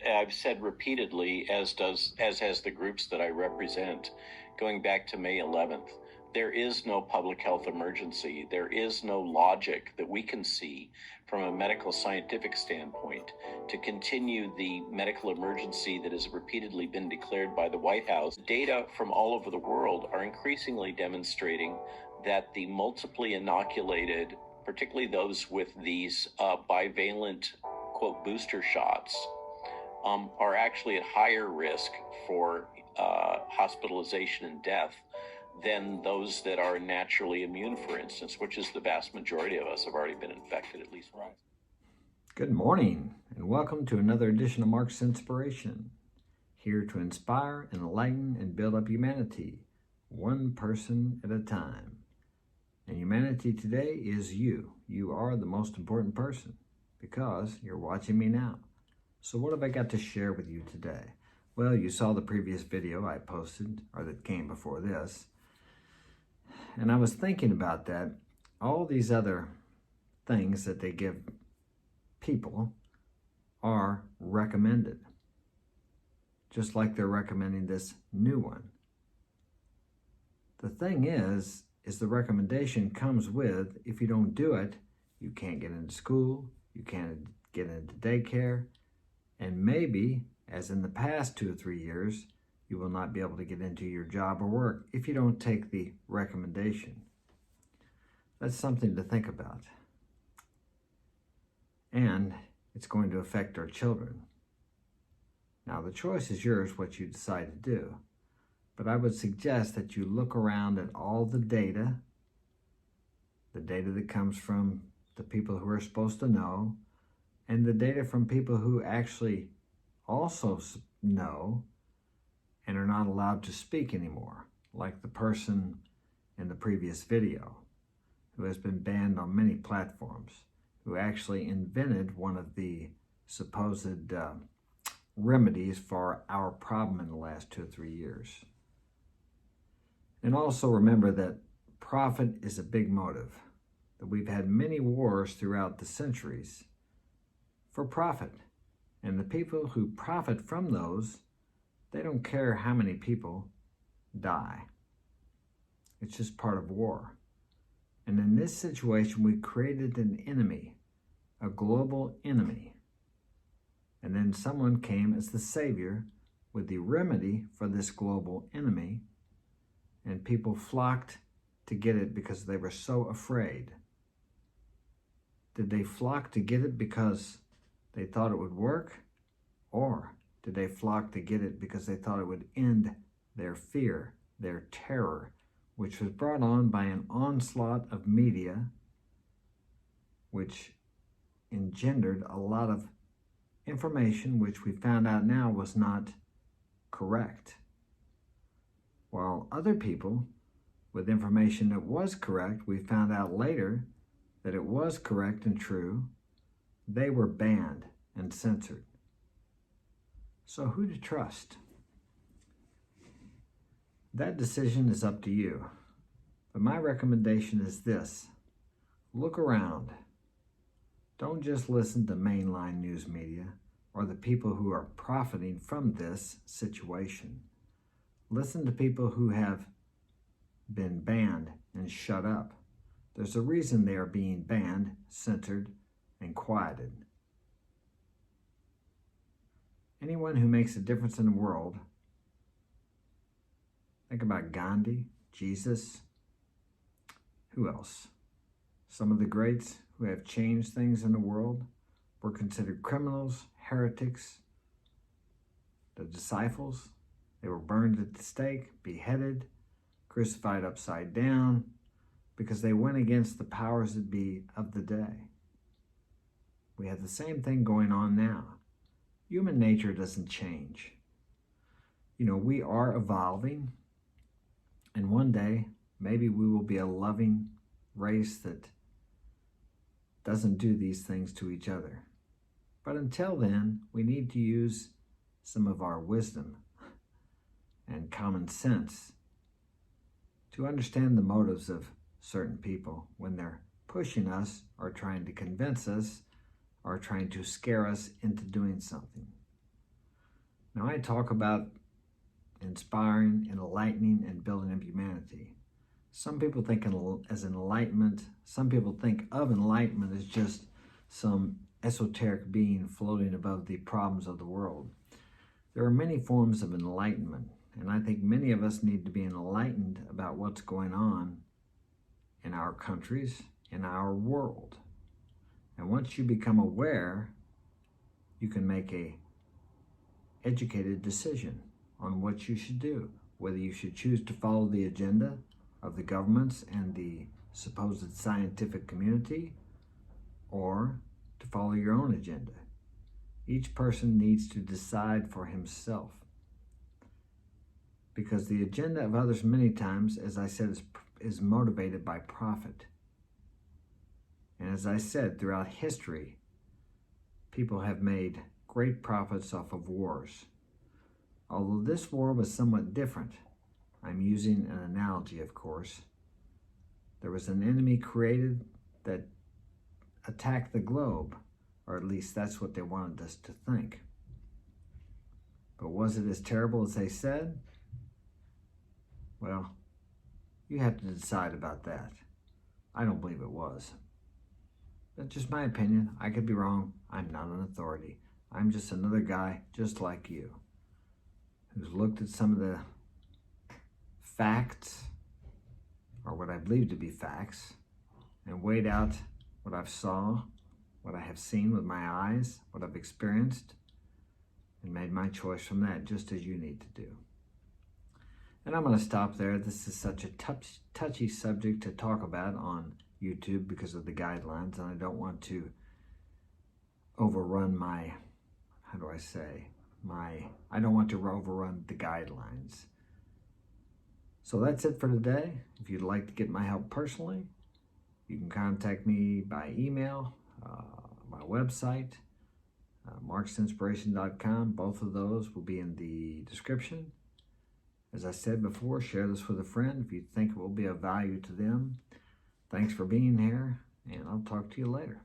I've said repeatedly, as has the groups that I represent, going back to May 11th, there is no public health emergency. There is no logic that we can see from a medical scientific standpoint to continue the medical emergency that has repeatedly been declared by the White House. Data from all over the world are increasingly demonstrating that the multiply inoculated, particularly those with these bivalent, quote, booster shots, are actually at higher risk for hospitalization and death than those that are naturally immune, for instance, which is the vast majority of us have already been infected at least once. Good morning, and welcome to another edition of Mark's Inspiration, here to inspire, enlighten, and build up humanity, one person at a time. And humanity today is you. You are the most important person because you're watching me now. So what have I got to share with you today? Well, you saw the previous video I posted, or that came before this, and I was thinking about that. All these other things that they give people are recommended, just like they're recommending this new one. The thing is the recommendation comes with, if you don't do it, you can't get into school, you can't get into daycare, and maybe, as in the past 2 or 3 years, you will not be able to get into your job or work if you don't take the recommendation. That's something to think about. And it's going to affect our children. Now, the choice is yours what you decide to do. But I would suggest that you look around at all the data that comes from the people who are supposed to know, and the data from people who actually also know and are not allowed to speak anymore, like the person in the previous video who has been banned on many platforms, who actually invented one of the supposed remedies for our problem in the last 2 or 3 years. And also remember that profit is a big motive, that we've had many wars throughout the centuries for profit. And the people who profit from those, they don't care how many people die. It's just part of war. And in this situation, we created an enemy, a global enemy. And then someone came as the savior with the remedy for this global enemy, and people flocked to get it because they were so afraid. Did they flock to get it because they thought it would work? Or did they flock to get it because they thought it would end their fear, their terror, which was brought on by an onslaught of media, which engendered a lot of information which we found out now was not correct? While other people with information that was correct, we found out later that it was correct and true, they were banned and censored. So who to trust? That decision is up to you. But my recommendation is this: look around. Don't just listen to mainline news media or the people who are profiting from this situation. Listen to people who have been banned and shut up. There's a reason they are being banned, censored, and quieted. Anyone who makes a difference in the world, think about Gandhi, Jesus, who else? Some of the greats who have changed things in the world were considered criminals, heretics. The disciples, they were burned at the stake, beheaded, crucified upside down, because they went against the powers that be of the day. We have the same thing going on now. Human nature doesn't change. We are evolving, and one day, maybe we will be a loving race that doesn't do these things to each other. But until then, we need to use some of our wisdom and common sense to understand the motives of certain people when they're pushing us or trying to convince us or trying to scare us into doing something. I talk about inspiring, enlightening, and building up humanity, some people think as enlightenment, some people think of enlightenment as just some esoteric being floating above the problems of the world. There are many forms of enlightenment, and I think many of us need to be enlightened about what's going on in our countries, in our world. And once you become aware, you can make a educated decision on what you should do, whether you should choose to follow the agenda of the governments and the supposed scientific community, or to follow your own agenda. Each person needs to decide for himself, because the agenda of others many times, as I said, is motivated by profit. And as I said, throughout history, people have made great profits off of wars. Although this war was somewhat different, I'm using an analogy, of course. There was an enemy created that attacked the globe, or at least that's what they wanted us to think. But was it as terrible as they said? Well, you have to decide about that. I don't believe it was. That's just my opinion. I could be wrong. I'm not an authority. I'm just another guy just like you, who's looked at some of the facts, or what I believe to be facts, and weighed out what I've saw, what I have seen with my eyes, what I've experienced, and made my choice from that, just as you need to do. And I'm going to stop there. This is such a touchy subject to talk about on YouTube because of the guidelines, and I don't want to overrun I don't want to overrun the guidelines. So that's it for today. If you'd like to get my help personally, you can contact me by email, my website, MarksInspiration.com. Both of those will be in the description. As I said before, share this with a friend if you think it will be of value to them. Thanks for being here, and I'll talk to you later.